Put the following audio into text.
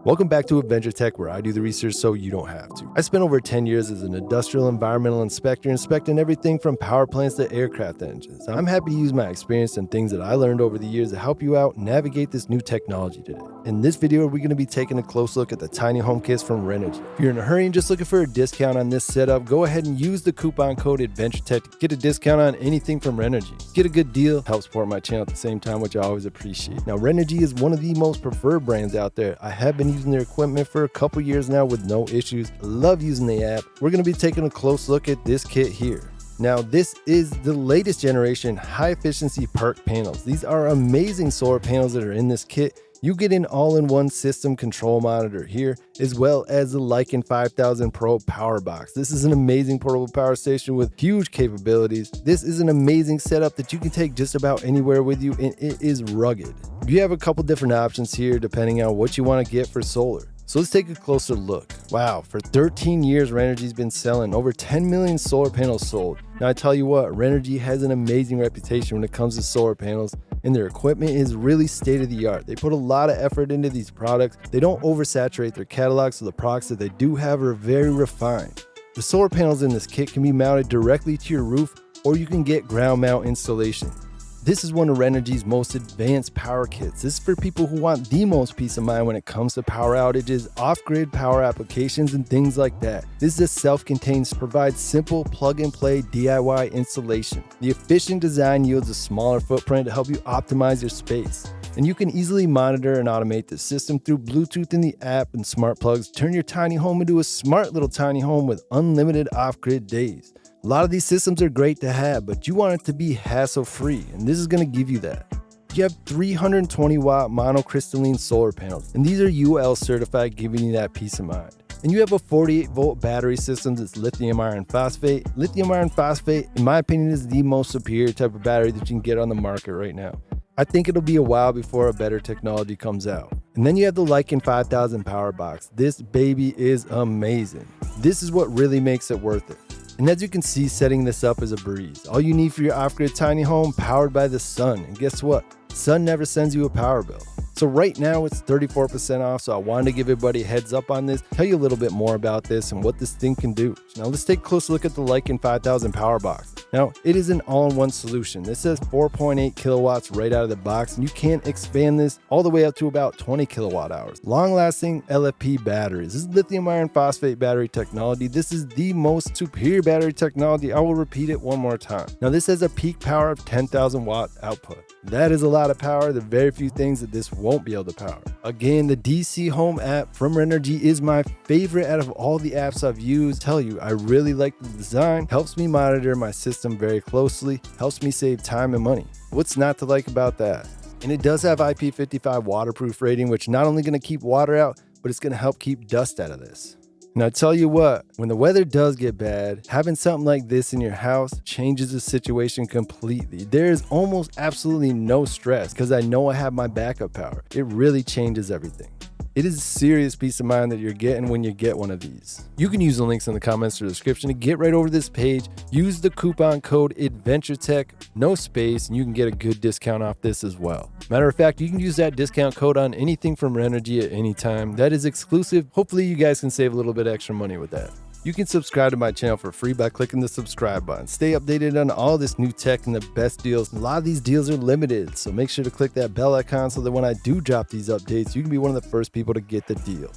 Welcome back to Adventure Tech, where I do the research so you don't have to. I spent over 10 years as an industrial environmental inspector inspecting everything from power plants to aircraft engines. I'm happy to use my experience and things that I learned over the years to help you out navigate this new technology today. In this video, we're going to be taking a close look at the tiny home kits from Renogy. If you're in a hurry and just looking for a discount on this setup, go ahead and use the coupon code AdventureTech to get a discount on anything from Renogy. Get a good deal, help support my channel at the same time, which I always appreciate. Now, Renogy is one of the most preferred brands out there. I have been using their equipment for a couple years now with no issues. I love using the app. We're going to be taking a close look at this kit here. Now, this is the latest generation high efficiency PERC panels. These are amazing solar panels that are in this kit. You get an all-in-one system control monitor here, as well as the Lycan 5000 Pro power box. This is an amazing portable power station with huge capabilities. This is an amazing setup that you can take just about anywhere with you, and it is rugged. You have a couple different options here depending on what you want to get for solar. So let's take a closer look. Wow, for 13 years, Renogy's been selling over 10 million solar panels sold. Now I tell you what, Renogy has an amazing reputation when it comes to solar panels, and their equipment is really state of the art. They put a lot of effort into these products. They don't oversaturate their catalog, so the products that they do have are very refined. The solar panels in this kit can be mounted directly to your roof, or you can get ground mount installation. This is one of Renogy's most advanced power kits. This is for people who want the most peace of mind when it comes to power outages, off-grid power applications, and things like that. This is a self-contained, provides simple plug-and-play DIY installation. The efficient design yields a smaller footprint to help you optimize your space. And you can easily monitor and automate the system through Bluetooth in the app and smart plugs. Turn your tiny home into a smart little tiny home with unlimited off-grid days. A lot of these systems are great to have, but you want it to be hassle-free, and this is going to give you that. You have 320 watt monocrystalline solar panels, and these are UL certified, giving you that peace of mind. And you have a 48 volt battery system that's lithium iron phosphate. Lithium iron phosphate, in my opinion, is the most superior type of battery that you can get on the market right now. I think it'll be a while before a better technology comes out. And then you have the Lycan 5000 power box. This baby is amazing. This is what really makes it worth it. And as you can see, setting this up is a breeze. All you need for your off-grid tiny home, powered by the sun. And guess what? Sun never sends you a power bill. So right now it's 34% off, so I wanted to give everybody a heads up on this, tell you a little bit more about this and what this thing can do. Now let's take a close look at the Lycan 5000 power box. Now, it is an all-in-one solution. This says 4.8 kilowatts right out of the box, and you can expand this all the way up to about 20 kilowatt hours. Long-lasting LFP batteries. This is lithium iron phosphate battery technology. This is the most superior battery technology. I will repeat it one more time. Now, this has a peak power of 10,000 watt output. That is a lot of power. There are very few things that this won't be able to power. Again, the DC Home app from Renogy is my favorite out of all the apps I've used. Tell you, I really like the design. Helps me monitor my system very closely. Helps me save time and money. What's not to like about that? And it does have IP55 waterproof rating, which not only going to keep water out, but it's going to help keep dust out of this. Now, I tell you what, when the weather does get bad, having something like this in your house changes the situation completely. There is almost absolutely no stress because I know I have my backup power. It really changes everything. It is a serious peace of mind that you're getting when you get one of these. You can use the links in the comments or description to get right over to this page. Use the coupon code AdventureTech, no space, and you can get a good discount off this as well. Matter of fact, you can use that discount code on anything from Renogy at any time. That is exclusive. Hopefully you guys can save a little bit extra money with that. You can subscribe to my channel for free by clicking the subscribe button. Stay updated on all this new tech and the best deals. A lot of these deals are limited, so make sure to click that bell icon so that when I do drop these updates, you can be one of the first people to get the deal.